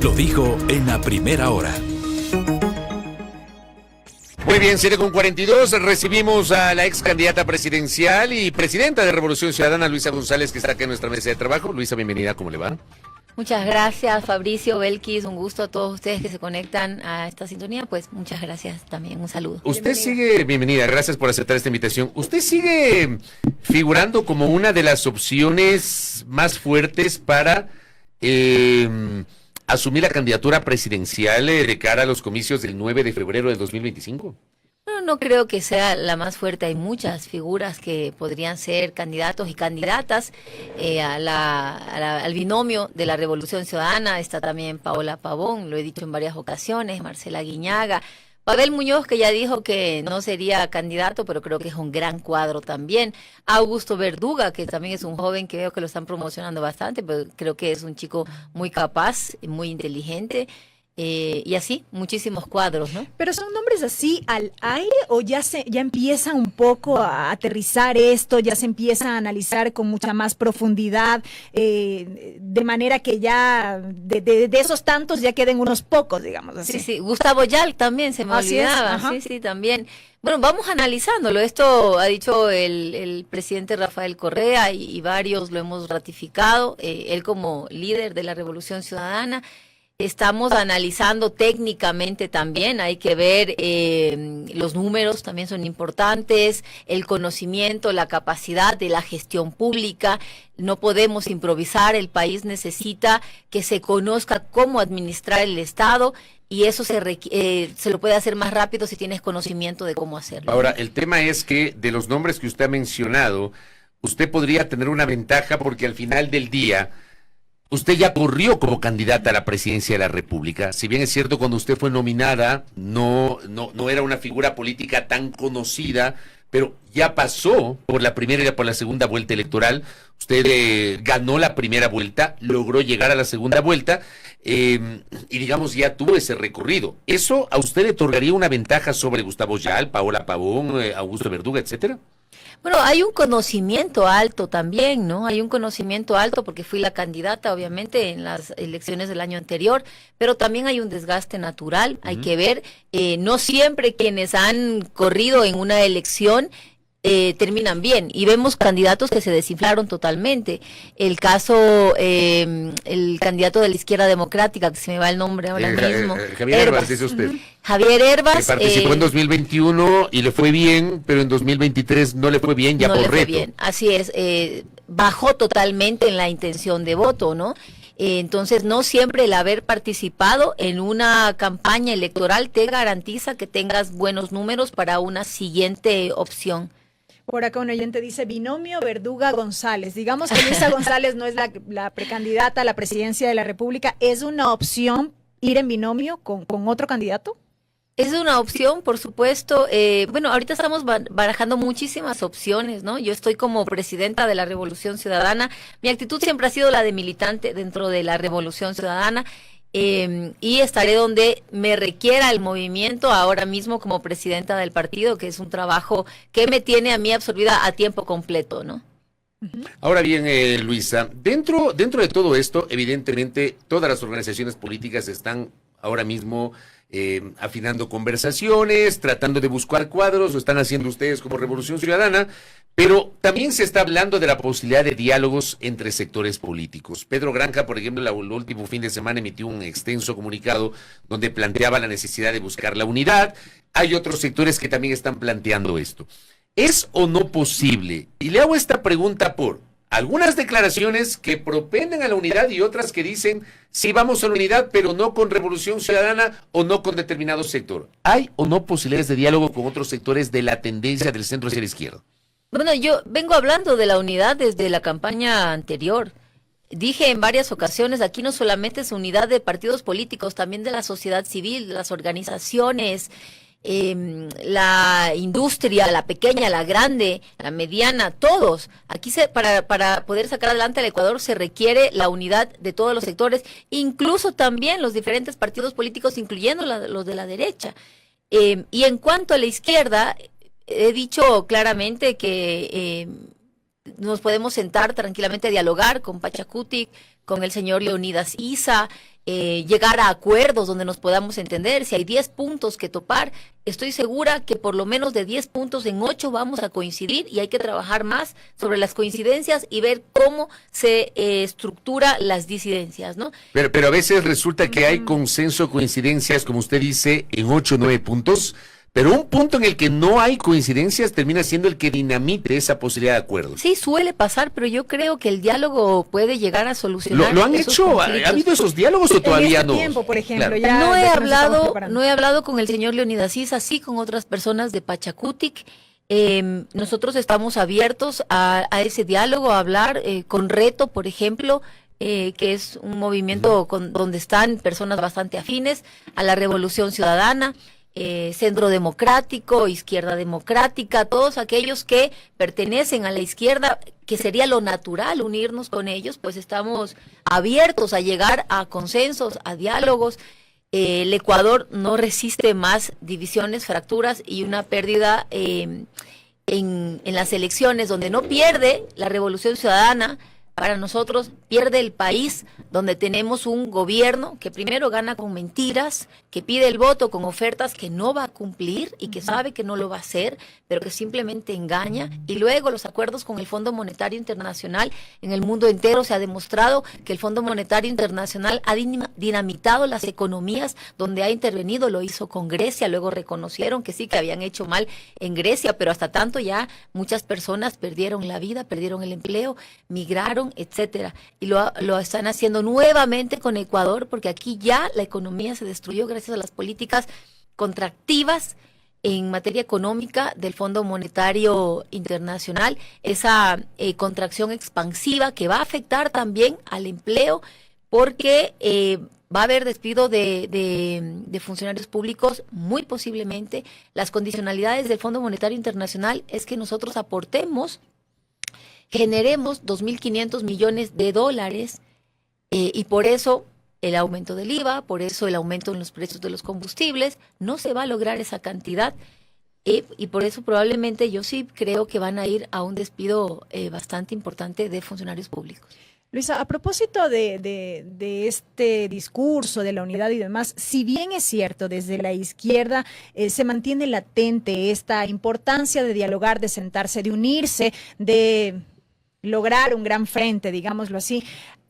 Lo dijo en la primera hora. Muy bien, 7:42, recibimos a la ex candidata presidencial y presidenta de Revolución Ciudadana, Luisa González, que está aquí en nuestra mesa de trabajo. Luisa, bienvenida, ¿cómo le va? Muchas gracias, Fabricio, Belkis, un gusto a todos ustedes que se conectan a esta sintonía, pues muchas gracias también, un saludo. Usted sigue, bienvenida, gracias por aceptar esta invitación. Usted sigue figurando como una de las opciones más fuertes para asumir la candidatura presidencial de cara a los comicios del 9 de febrero del 2025. No creo que sea la más fuerte, hay muchas figuras que podrían ser candidatos y candidatas al binomio de la Revolución Ciudadana. Está también Paola Pavón, lo he dicho en varias ocasiones, Marcela Guiñaga, Pavel Muñoz, que ya dijo que no sería candidato, pero creo que es un gran cuadro también. Augusto Verduga, que también es un joven que veo que lo están promocionando bastante, pero creo que es un chico muy capaz, muy inteligente. Y así, muchísimos cuadros, ¿no? ¿Pero son nombres así al aire o ya empieza un poco a aterrizar esto, ya se empieza a analizar con mucha más profundidad, de manera que ya de esos tantos ya queden unos pocos, digamos así? Sí, Gustavo Yal también se me olvidaba, sí, también. Bueno, vamos analizándolo. Esto ha dicho el presidente Rafael Correa y varios lo hemos ratificado, él como líder de la Revolución Ciudadana. Estamos analizando técnicamente también, hay que ver los números también son importantes, el conocimiento, la capacidad de la gestión pública. No podemos improvisar, el país necesita que se conozca cómo administrar el Estado y eso se lo puede hacer más rápido si tienes conocimiento de cómo hacerlo. Ahora, el tema es que de los nombres que usted ha mencionado, usted podría tener una ventaja porque al final del día usted ya corrió como candidata a la presidencia de la República. Si bien es cierto, cuando usted fue nominada, no era una figura política tan conocida, pero ya pasó por la primera y por la segunda vuelta electoral. Usted ganó la primera vuelta, logró llegar a la segunda vuelta, y digamos ya tuvo ese recorrido. ¿Eso a usted le otorgaría una ventaja sobre Gustavo Yal, Paola Pavón, Augusto Verduga, etcétera? Bueno, hay un conocimiento alto también, ¿no? Hay un conocimiento alto porque fui la candidata, obviamente, en las elecciones del año anterior, pero también hay un desgaste natural, hay que ver, no siempre quienes han corrido en una elección terminan bien, y vemos candidatos que se desinflaron totalmente. El caso, el candidato de la Izquierda Democrática, que se me va el nombre ahora mismo. Javier Herbas, dice usted. Javier Herbas. Que participó en 2021 y le fue bien, pero en 2023 no le fue bien ya por reto. Bien. Así es, bajó totalmente en la intención de voto, ¿no? Entonces, no siempre el haber participado en una campaña electoral te garantiza que tengas buenos números para una siguiente opción. Por acá un oyente dice binomio Verduga-González. Digamos que Luisa González no es la precandidata a la presidencia de la República. ¿Es una opción ir en binomio con otro candidato? Es una opción, por supuesto. Bueno, ahorita estamos barajando muchísimas opciones, ¿no? Yo estoy como presidenta de la Revolución Ciudadana. Mi actitud siempre ha sido la de militante dentro de la Revolución Ciudadana. Y estaré donde me requiera el movimiento ahora mismo como presidenta del partido, que es un trabajo que me tiene a mí absorbida a tiempo completo, ¿no? Ahora bien, Luisa, dentro de todo esto, evidentemente, todas las organizaciones políticas están ahora mismo afinando conversaciones, tratando de buscar cuadros, lo están haciendo ustedes como Revolución Ciudadana, pero también se está hablando de la posibilidad de diálogos entre sectores políticos. Pedro Granja, por ejemplo, el último fin de semana emitió un extenso comunicado donde planteaba la necesidad de buscar la unidad. Hay otros sectores que también están planteando esto. ¿Es o no posible? Y le hago esta pregunta por algunas declaraciones que propenden a la unidad y otras que dicen sí vamos a la unidad, pero no con Revolución Ciudadana o no con determinado sector. ¿Hay o no posibilidades de diálogo con otros sectores de la tendencia del centro hacia la izquierda? Bueno, yo vengo hablando de la unidad desde la campaña anterior. Dije en varias ocasiones, aquí no solamente es unidad de partidos políticos, también de la sociedad civil, de las organizaciones, la industria, la pequeña, la grande, la mediana, todos. Aquí para poder sacar adelante al Ecuador se requiere la unidad de todos los sectores, incluso también los diferentes partidos políticos, incluyendo los de la derecha. Y en cuanto a la izquierda, he dicho claramente que nos podemos sentar tranquilamente a dialogar con Pachacutic, con el señor Leonidas Issa, llegar a acuerdos donde nos podamos entender. Si hay 10 puntos que topar, estoy segura que por lo menos de 10 puntos en 8 vamos a coincidir, y hay que trabajar más sobre las coincidencias y ver cómo se estructura las disidencias, ¿no? Pero a veces resulta que hay consenso, coincidencias, como usted dice, en 8 o 9 puntos. Pero un punto en el que no hay coincidencias termina siendo el que dinamite esa posibilidad de acuerdo. Sí, suele pasar, pero yo creo que el diálogo puede llegar a solucionar. ¿Lo han hecho? ¿Ha habido esos diálogos o todavía no? Tiempo, por ejemplo, claro. ya No he hablado con el señor Leonidas Issa, sí con otras personas de Pachacutic. Nosotros estamos abiertos a ese diálogo, a hablar con Reto, por ejemplo, que es un movimiento donde están personas bastante afines a la Revolución Ciudadana. Centro Democrático, Izquierda Democrática, todos aquellos que pertenecen a la izquierda, que sería lo natural unirnos con ellos, pues estamos abiertos a llegar a consensos, a diálogos. El Ecuador no resiste más divisiones, fracturas y una pérdida en las elecciones, donde no pierde la Revolución Ciudadana. Para nosotros pierde el país, donde tenemos un gobierno que primero gana con mentiras, que pide el voto con ofertas que no va a cumplir y que sabe que no lo va a hacer, pero que simplemente engaña. Y luego los acuerdos con el Fondo Monetario Internacional. En el mundo entero se ha demostrado que el Fondo Monetario Internacional ha dinamitado las economías donde ha intervenido. Lo hizo con Grecia, luego reconocieron que sí, que habían hecho mal en Grecia, pero hasta tanto ya muchas personas perdieron la vida, perdieron el empleo, migraron, etcétera, y lo están haciendo nuevamente con Ecuador, porque aquí ya la economía se destruyó gracias a las políticas contractivas en materia económica del Fondo Monetario Internacional, esa contracción expansiva que va a afectar también al empleo, porque va a haber despido de funcionarios públicos, muy posiblemente. Las condicionalidades del Fondo Monetario Internacional es que nosotros generemos 2.500 millones de dólares, y por eso el aumento del IVA, por eso el aumento en los precios de los combustibles, no se va a lograr esa cantidad, y por eso probablemente yo sí creo que van a ir a un despido bastante importante de funcionarios públicos. Luisa, a propósito de este discurso de la unidad y demás, si bien es cierto, desde la izquierda se mantiene latente esta importancia de dialogar, de sentarse, de unirse, de lograr un gran frente, digámoslo así,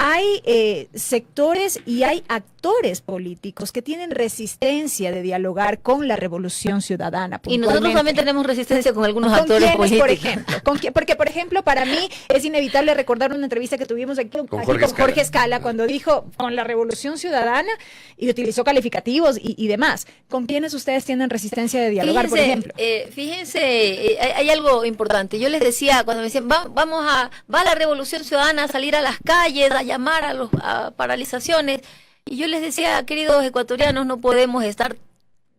hay sectores y hay actores políticos que tienen resistencia de dialogar con la Revolución Ciudadana. Y nosotros también tenemos resistencia con algunos actores políticos. Por ejemplo? Porque, por ejemplo, para mí es inevitable recordar una entrevista que tuvimos aquí con Jorge Escala, cuando dijo con la Revolución Ciudadana y utilizó calificativos y demás. ¿Con quiénes ustedes tienen resistencia de dialogar, por ejemplo? Fíjense, hay algo importante. Yo les decía, cuando me decían, va la Revolución Ciudadana a salir a las calles, a llamar a paralizaciones, y yo les decía, queridos ecuatorianos, no podemos estar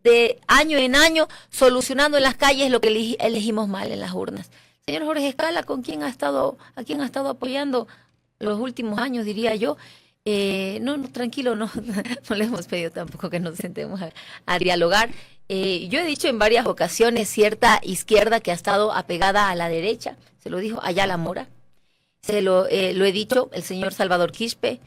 de año en año solucionando en las calles lo que elegimos mal en las urnas. Señor Jorge Escala, ¿a quién ha estado apoyando los últimos años, diría yo? Tranquilo, no le hemos pedido tampoco que nos sentemos a dialogar. Yo he dicho en varias ocasiones cierta izquierda que ha estado apegada a la derecha, se lo dijo Ayala Mora, lo he dicho el señor Salvador Quispe,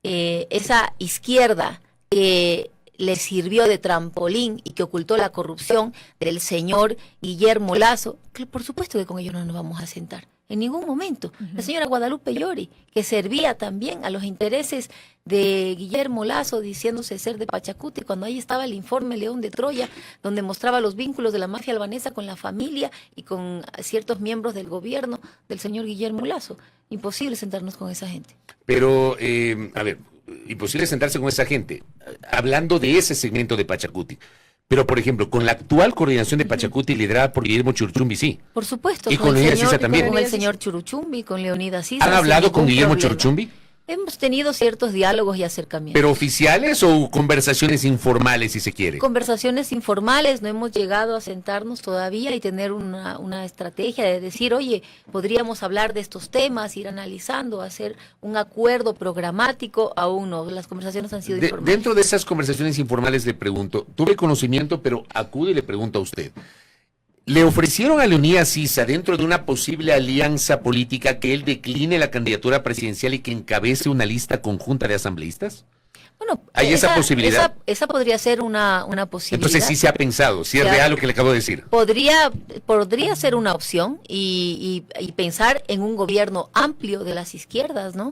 esa izquierda que le sirvió de trampolín y que ocultó la corrupción del señor Guillermo Lasso, que por supuesto que con ellos no nos vamos a sentar en ningún momento. La señora Guadalupe Llori, que servía también a los intereses de Guillermo Lasso, diciéndose ser de Pachacuti, cuando ahí estaba el informe León de Troya, donde mostraba los vínculos de la mafia albanesa con la familia y con ciertos miembros del gobierno del señor Guillermo Lasso. Imposible sentarnos con esa gente. Pero, a ver, imposible sentarse con esa gente, hablando de ese segmento de Pachacuti. Pero, por ejemplo, con la actual coordinación de Pachacuti liderada por Guillermo Churuchumbi, sí. Por supuesto. Y con Leonidas Issa también. Con el señor Churuchumbi, con Leonidas Issa. ¿Han hablado con Guillermo Churuchumbi? Hemos tenido ciertos diálogos y acercamientos. ¿Pero oficiales o conversaciones informales, si se quiere? Conversaciones informales, no hemos llegado a sentarnos todavía y tener una estrategia de decir, oye, podríamos hablar de estos temas, ir analizando, hacer un acuerdo programático, aún no, las conversaciones han sido informales. Dentro de esas conversaciones informales le pregunto, tuve conocimiento, pero acude y le pregunto a usted, ¿Le ofrecieron a Leonidas Sisa, dentro de una posible alianza política, que él decline la candidatura presidencial y que encabece una lista conjunta de asambleístas? Bueno, ¿hay esa posibilidad? Esa podría ser una posibilidad. Entonces sí se ha pensado, sí es real lo que le acabo de decir. Podría ser una opción y pensar en un gobierno amplio de las izquierdas, ¿no?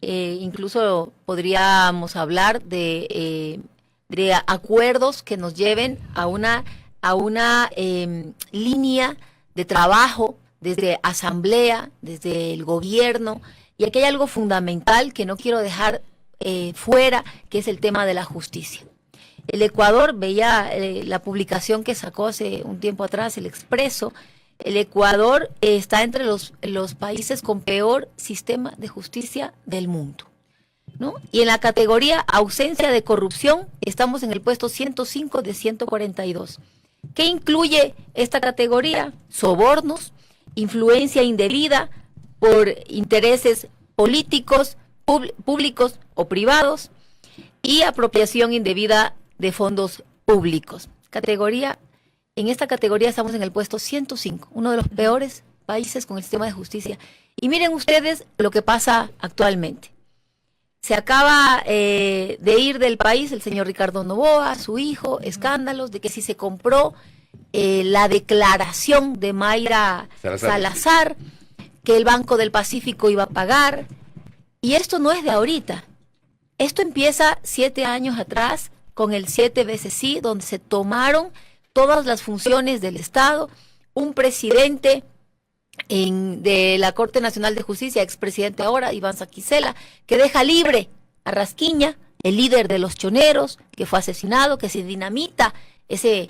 Incluso podríamos hablar de acuerdos que nos lleven a una línea de trabajo desde asamblea, desde el gobierno. Y aquí hay algo fundamental que no quiero dejar fuera, que es el tema de la justicia. El Ecuador, veía la publicación que sacó hace un tiempo atrás el Expreso, el Ecuador está entre los países con peor sistema de justicia del mundo, ¿no? Y en la categoría ausencia de corrupción estamos en el puesto 105 de 142. ¿Qué incluye esta categoría? Sobornos, influencia indebida por intereses políticos, públicos o privados, y apropiación indebida de fondos públicos. En esta categoría estamos en el puesto 105, uno de los peores países con el sistema de justicia. Y miren ustedes lo que pasa actualmente. Se acaba de ir del país el señor Ricardo Noboa, su hijo, escándalos de que si se compró la declaración de Mayra Salazar, que el Banco del Pacífico iba a pagar. Y esto no es de ahorita. Esto empieza 7 años atrás con el 7 veces sí, donde se tomaron todas las funciones del Estado. Un presidente de la Corte Nacional de Justicia, expresidente ahora, Iván Saquicela, que deja libre a Rasquiña, el líder de los choneros, que fue asesinado, que se dinamita ese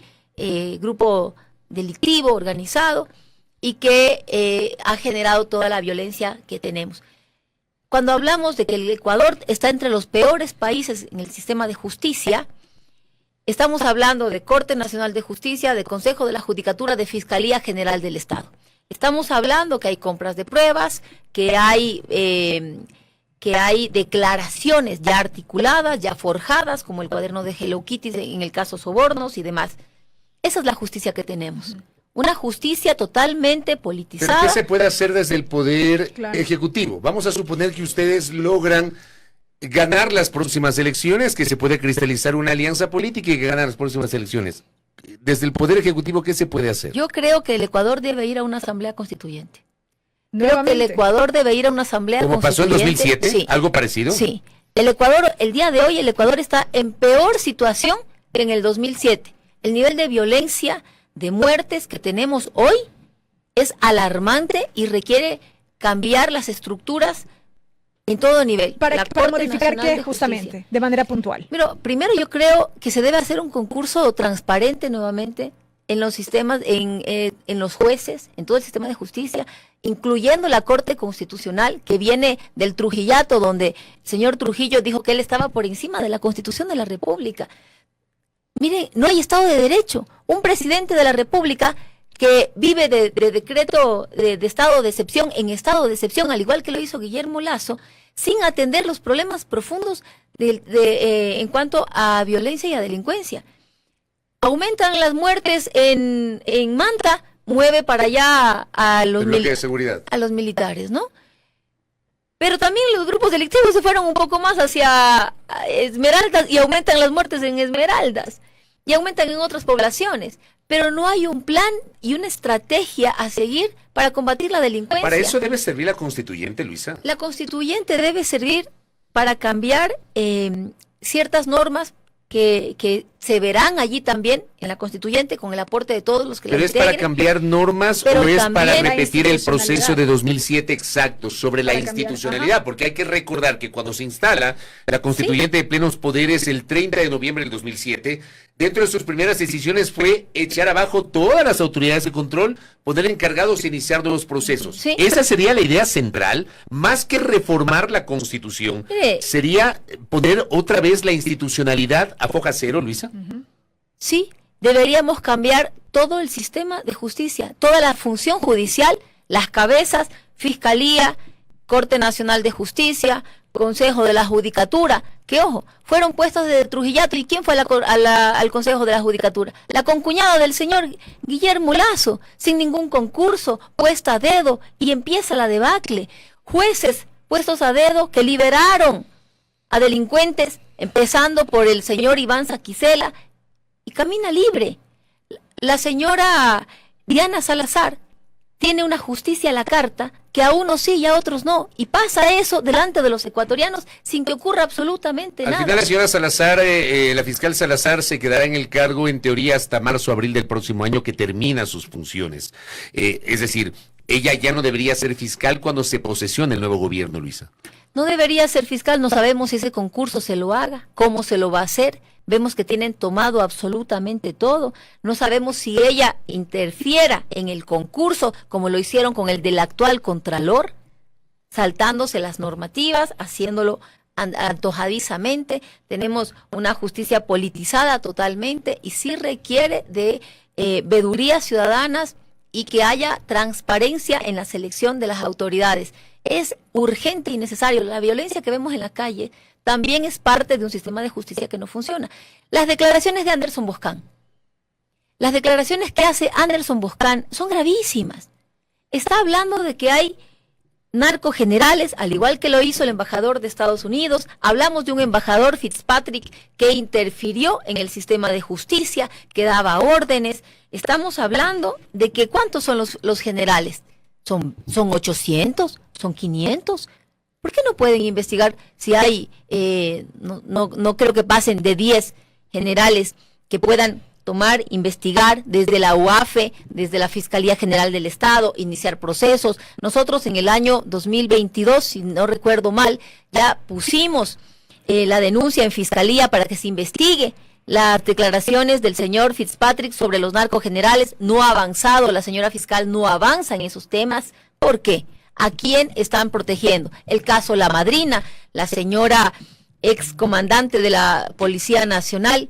grupo delictivo organizado y que ha generado toda la violencia que tenemos. Cuando hablamos de que el Ecuador está entre los peores países en el sistema de justicia, estamos hablando de Corte Nacional de Justicia, de Consejo de la Judicatura, de Fiscalía General del Estado. Estamos hablando que hay compras de pruebas, que hay declaraciones ya articuladas, ya forjadas, como el cuaderno de Hello Kitty en el caso sobornos y demás. Esa es la justicia que tenemos. Una justicia totalmente politizada. ¿Pero qué se puede hacer desde el Poder Ejecutivo? Vamos a suponer que ustedes logran ganar las próximas elecciones, que se puede cristalizar una alianza política y que ganan las próximas elecciones. Desde el Poder Ejecutivo, ¿qué se puede hacer? Yo creo que el Ecuador debe ir a una asamblea constituyente. Creo que el Ecuador debe ir a una asamblea constituyente. ¿Como pasó en 2007? Sí. ¿Algo parecido? Sí. El día de hoy, el Ecuador está en peor situación que en el 2007. El nivel de violencia, de muertes que tenemos hoy es alarmante y requiere cambiar las estructuras en todo nivel. Para modificar qué, justamente, de manera puntual. Pero primero yo creo que se debe hacer un concurso transparente nuevamente en los sistemas, en los jueces, en todo el sistema de justicia, incluyendo la Corte Constitucional, que viene del Trujillato, donde el señor Trujillo dijo que él estaba por encima de la Constitución de la República. Mire, no hay Estado de Derecho. Un presidente de la República que vive de decreto de estado de excepción en estado de excepción, al igual que lo hizo Guillermo Lasso, sin atender los problemas profundos en cuanto a violencia y a delincuencia. Aumentan las muertes en Manta, mueve para allá a los militares, ¿no? Pero también los grupos delictivos se fueron un poco más hacia Esmeraldas y aumentan las muertes en Esmeraldas y aumentan en otras poblaciones. Pero no hay un plan y una estrategia a seguir para combatir la delincuencia. ¿Para eso debe servir la constituyente, Luisa? La constituyente debe servir para cambiar ciertas normas que se verán allí también en la constituyente con el aporte de todos los que la integren. ¿Pero es para cambiar normas o es para repetir el proceso de 2007 exacto sobre la institucionalidad? Porque hay que recordar que cuando se instala la constituyente de plenos poderes el 30 de noviembre del 2007, dentro de sus primeras decisiones fue echar abajo todas las autoridades de control, poner encargados e iniciar nuevos procesos. Sí. Esa sería la idea central, más que reformar la Constitución. Sería poner otra vez la institucionalidad a foja cero, Luisa. Sí, deberíamos cambiar todo el sistema de justicia, toda la función judicial, las cabezas, Fiscalía, Corte Nacional de Justicia, Consejo de la Judicatura, que ojo, fueron puestos de Trujillato. ¿Y quién fue al Consejo de la Judicatura? La concuñada del señor Guillermo Lazo, sin ningún concurso, puesta a dedo, y empieza la debacle. Jueces puestos a dedo que liberaron a delincuentes, empezando por el señor Iván Saquicela, y camina libre. La señora Diana Salazar tiene una justicia a la carta, que a unos sí y a otros no, y pasa eso delante de los ecuatorianos sin que ocurra absolutamente nada. Al final la señora Salazar, la fiscal Salazar se quedará en el cargo en teoría hasta marzo, abril del próximo año, que termina sus funciones. Es decir, ella ya no debería ser fiscal cuando se posesione el nuevo gobierno, Luisa. No debería ser fiscal, no sabemos si ese concurso se lo haga, cómo se lo va a hacer. Vemos que tienen tomado absolutamente todo. No sabemos si ella interfiera en el concurso, como lo hicieron con el del actual contralor, saltándose las normativas, haciéndolo antojadizamente. Tenemos una justicia politizada totalmente y sí requiere de vedurías ciudadanas y que haya transparencia en la selección de las autoridades. Es urgente y necesario. La violencia que vemos en la calle también es parte de un sistema de justicia que no funciona. Las declaraciones de Anderson Boscan, las declaraciones que hace Anderson Boscan son gravísimas. Está hablando de que hay narcogenerales, al igual que lo hizo el embajador de Estados Unidos. Hablamos de un embajador, Fitzpatrick, que interfirió en el sistema de justicia, que daba órdenes. Estamos hablando de que ¿cuántos son los generales? ¿Son 800? ¿Son 500? ¿Por qué no pueden investigar si hay, no creo que pasen de 10 generales que puedan tomar, investigar desde la UAFE, desde la Fiscalía General del Estado, iniciar procesos? Nosotros en el año 2022, si no recuerdo mal, ya pusimos la denuncia en Fiscalía para que se investigue las declaraciones del señor Fitzpatrick sobre los narcogenerales. No ha avanzado, la señora fiscal no avanza en esos temas. ¿Por qué? ¿A quién están protegiendo? El caso La Madrina, la señora excomandante de la Policía Nacional,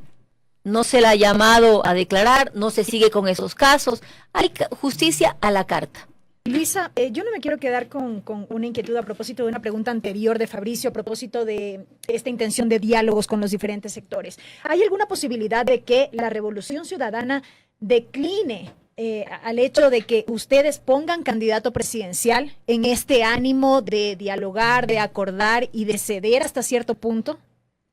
no se la ha llamado a declarar, no se sigue con esos casos. Hay justicia a la carta. Luisa, yo no me quiero quedar con una inquietud a propósito de una pregunta anterior de Fabricio, a propósito de esta intención de diálogos con los diferentes sectores. ¿Hay alguna posibilidad de que la Revolución Ciudadana decline al hecho de que ustedes pongan candidato presidencial en este ánimo de dialogar, de acordar y de ceder hasta cierto punto?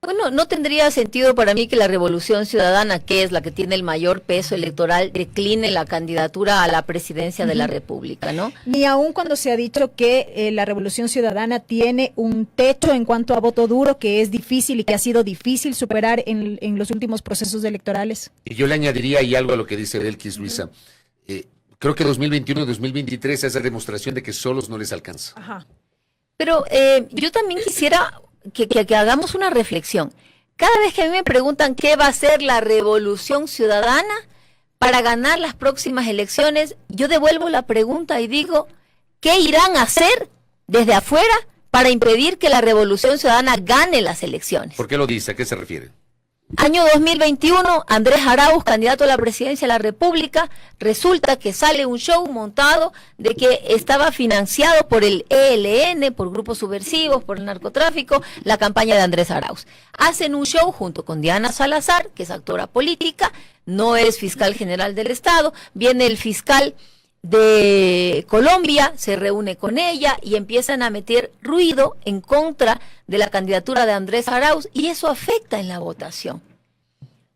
Bueno, no tendría sentido para mí que la Revolución Ciudadana, que es la que tiene el mayor peso electoral, decline la candidatura a la presidencia de la República, ¿no? Ni aun cuando se ha dicho que la Revolución Ciudadana tiene un techo en cuanto a voto duro que es difícil y que ha sido difícil superar en los últimos procesos electorales. Y yo le añadiría ahí algo a lo que dice Belkis, Luisa. Creo que 2021 y 2023 es la demostración de que solos no les alcanza. Ajá. Pero yo también quisiera que hagamos una reflexión. Cada vez que a mí me preguntan qué va a ser la Revolución Ciudadana para ganar las próximas elecciones, yo devuelvo la pregunta y digo, ¿qué irán a hacer desde afuera para impedir que la Revolución Ciudadana gane las elecciones? ¿Por qué lo dice? ¿A qué se refiere? Año 2021, Andrés Arauz, candidato a la presidencia de la República, resulta que sale un show montado de que estaba financiado por el ELN, por grupos subversivos, por el narcotráfico, la campaña de Andrés Arauz. Hacen un show junto con Diana Salazar, que es actora política, no es fiscal general del Estado, viene el fiscal de Colombia, se reúne con ella y empiezan a meter ruido en contra de la candidatura de Andrés Arauz y eso afecta en la votación.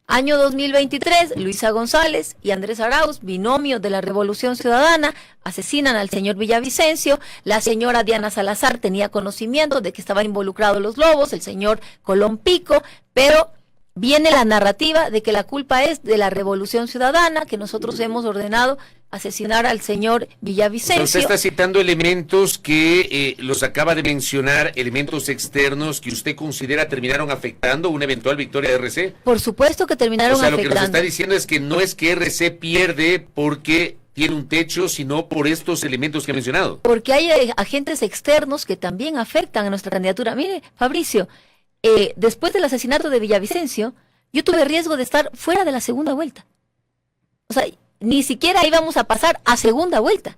Año 2023, Luisa González y Andrés Arauz, binomio de la Revolución Ciudadana, asesinan al señor Villavicencio. La señora Diana Salazar tenía conocimiento de que estaban involucrados los lobos, el señor Colón Pico, pero viene la narrativa de que la culpa es de la Revolución Ciudadana, que nosotros hemos ordenado asesinar al señor Villavicencio. Usted está citando elementos que los acaba de mencionar, elementos externos que usted considera terminaron afectando una eventual victoria de RC. Por supuesto que terminaron afectando. O sea, lo que nos está diciendo es que no es que RC pierde porque tiene un techo, sino por estos elementos que ha mencionado. Porque hay agentes externos que también afectan a nuestra candidatura. Mire, Fabricio, después del asesinato de Villavicencio, yo tuve riesgo de estar fuera de la segunda vuelta. O sea, ni siquiera íbamos a pasar a segunda vuelta.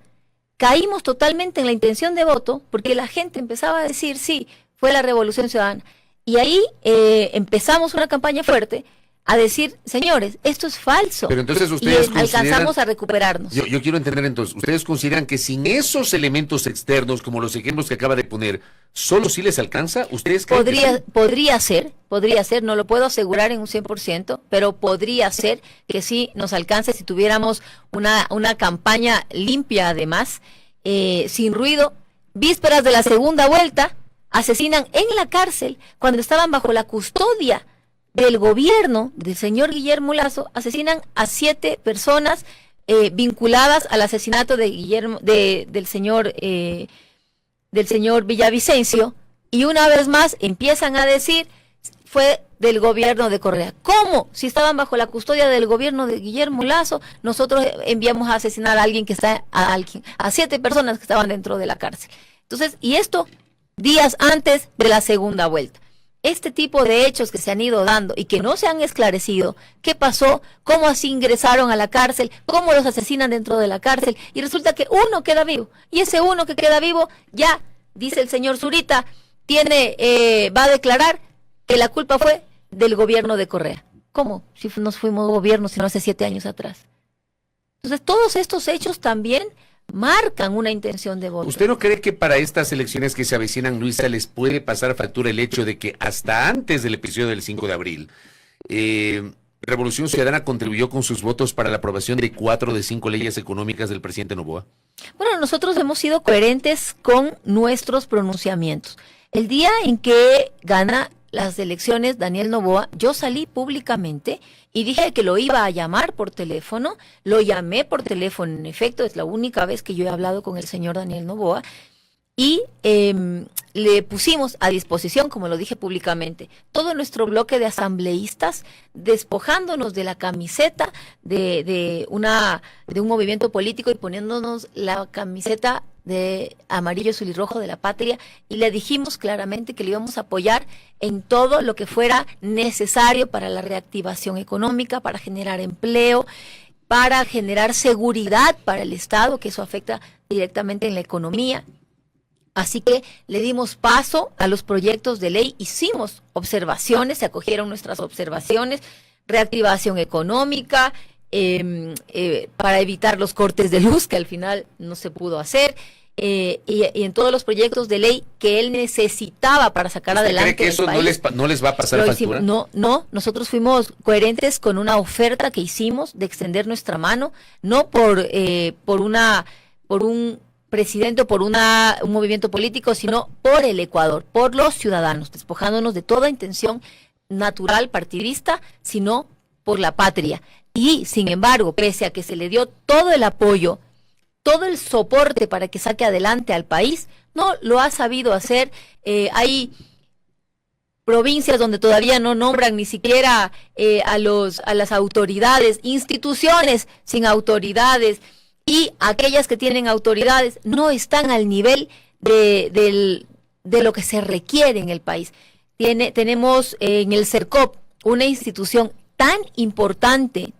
Caímos totalmente en la intención de voto porque la gente empezaba a decir, sí, fue la Revolución Ciudadana. Y ahí empezamos una campaña fuerte a decir, señores, esto es falso. Pero entonces ustedes alcanzamos a recuperarnos. Yo quiero entender entonces, ¿ustedes consideran que sin esos elementos externos, como los ejemplos que acaba de poner, solo sí les alcanza? ¿Ustedes creen que sí? Podría ser, no lo puedo asegurar en un 100%, pero podría ser que sí nos alcance si tuviéramos una campaña limpia además, sin ruido. Vísperas de la segunda vuelta, asesinan en la cárcel, cuando estaban bajo la custodia del gobierno del señor Guillermo Lasso, asesinan a 7 personas vinculadas al asesinato de del señor Villavicencio, y una vez más empiezan a decir fue del gobierno de Correa. ¿Cómo? Si estaban bajo la custodia del gobierno de Guillermo Lasso, nosotros enviamos a asesinar a alguien a 7 personas que estaban dentro de la cárcel. Entonces, y esto días antes de la segunda vuelta. Este tipo de hechos que se han ido dando y que no se han esclarecido, ¿qué pasó? ¿Cómo así ingresaron a la cárcel? ¿Cómo los asesinan dentro de la cárcel? Y resulta que uno queda vivo. Y ese uno que queda vivo, ya, dice el señor Zurita, va a declarar que la culpa fue del gobierno de Correa. ¿Cómo? Si nos fuimos gobierno, sino hace 7 años atrás. Entonces, todos estos hechos también marcan una intención de voto. ¿Usted no cree que para estas elecciones que se avecinan, Luisa, les puede pasar factura el hecho de que hasta antes del episodio del 5 de abril, Revolución Ciudadana contribuyó con sus votos para la aprobación de 4 de 5 leyes económicas del presidente Noboa? Bueno, nosotros hemos sido coherentes con nuestros pronunciamientos. El día en que gana las elecciones Daniel Noboa, yo salí públicamente y dije que lo iba a llamar por teléfono, lo llamé por teléfono, en efecto, es la única vez que yo he hablado con el señor Daniel Noboa, y le pusimos a disposición, como lo dije públicamente, todo nuestro bloque de asambleístas, despojándonos de la camiseta de un movimiento político y poniéndonos la camiseta de amarillo, azul y rojo de la patria, y le dijimos claramente que le íbamos a apoyar en todo lo que fuera necesario para la reactivación económica, para generar empleo, para generar seguridad para el Estado, que eso afecta directamente en la economía. Así que le dimos paso a los proyectos de ley, hicimos observaciones, se acogieron nuestras observaciones, reactivación económica, para evitar los cortes de luz, que al final no se pudo hacer, y en todos los proyectos de ley que él necesitaba para sacar adelante. ¿Cree que eso no les va a pasar factura? No, nosotros fuimos coherentes con una oferta que hicimos de extender nuestra mano, no por un presidente o por un movimiento político, sino por el Ecuador, por los ciudadanos, despojándonos de toda intención natural partidista, sino por la patria. Y, sin embargo, pese a que se le dio todo el apoyo, todo el soporte para que saque adelante al país, no lo ha sabido hacer. Hay provincias donde todavía no nombran ni siquiera a las autoridades, instituciones sin autoridades, y aquellas que tienen autoridades no están al nivel de lo que se requiere en el país. Tenemos en el CERCOP una institución tan importante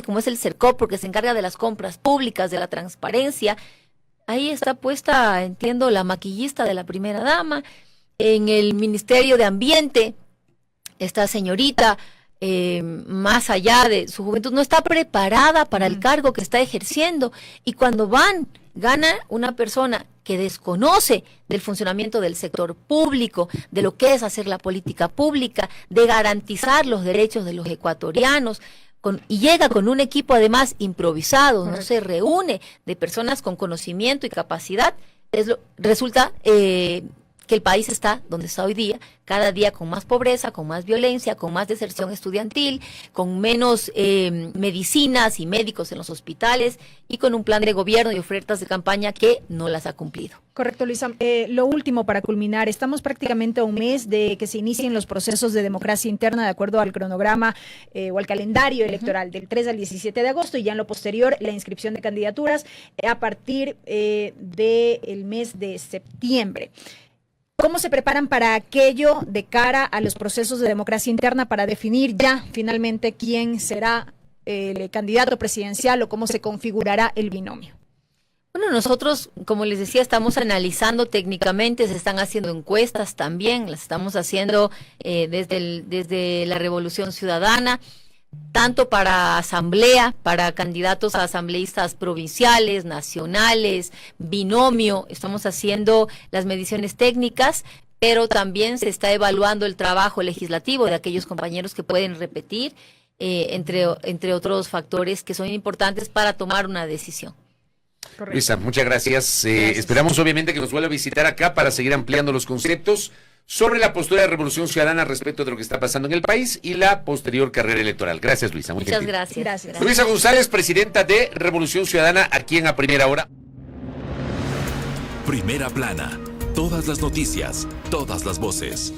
como es el CERCOP, porque se encarga de las compras públicas, de la transparencia. Ahí está puesta, entiendo, la maquillista de la primera dama. En el Ministerio de Ambiente, esta señorita, más allá de su juventud, no está preparada para el cargo que está ejerciendo, y cuando gana una persona que desconoce del funcionamiento del sector público, de lo que es hacer la política pública, de garantizar los derechos de los ecuatorianos, y llega con un equipo además improvisado, no se reúne de personas con conocimiento y capacidad, resulta que el país está donde está hoy día, cada día con más pobreza, con más violencia, con más deserción estudiantil, con menos medicinas y médicos en los hospitales, y con un plan de gobierno y ofertas de campaña que no las ha cumplido. Correcto, Luisa. Lo último para culminar, estamos prácticamente a un mes de que se inicien los procesos de democracia interna de acuerdo al cronograma o al calendario electoral del 3 al 17 de agosto, y ya en lo posterior la inscripción de candidaturas a partir del mes de septiembre. ¿Cómo se preparan para aquello de cara a los procesos de democracia interna para definir ya finalmente quién será el candidato presidencial o cómo se configurará el binomio? Bueno, nosotros, como les decía, estamos analizando técnicamente, se están haciendo encuestas también, las estamos haciendo desde la Revolución Ciudadana, tanto para asamblea, para candidatos a asambleístas provinciales, nacionales, binomio, estamos haciendo las mediciones técnicas, pero también se está evaluando el trabajo legislativo de aquellos compañeros que pueden repetir, entre otros factores que son importantes para tomar una decisión. Correcto. Luisa, muchas gracias. Esperamos obviamente que nos vuelva a visitar acá para seguir ampliando los conceptos sobre la postura de Revolución Ciudadana respecto de lo que está pasando en el país y la posterior carrera electoral. Gracias, Luisa. Muchas gracias. Luisa González, presidenta de Revolución Ciudadana, aquí en A Primera Hora. Primera Plana. Todas las noticias, todas las voces.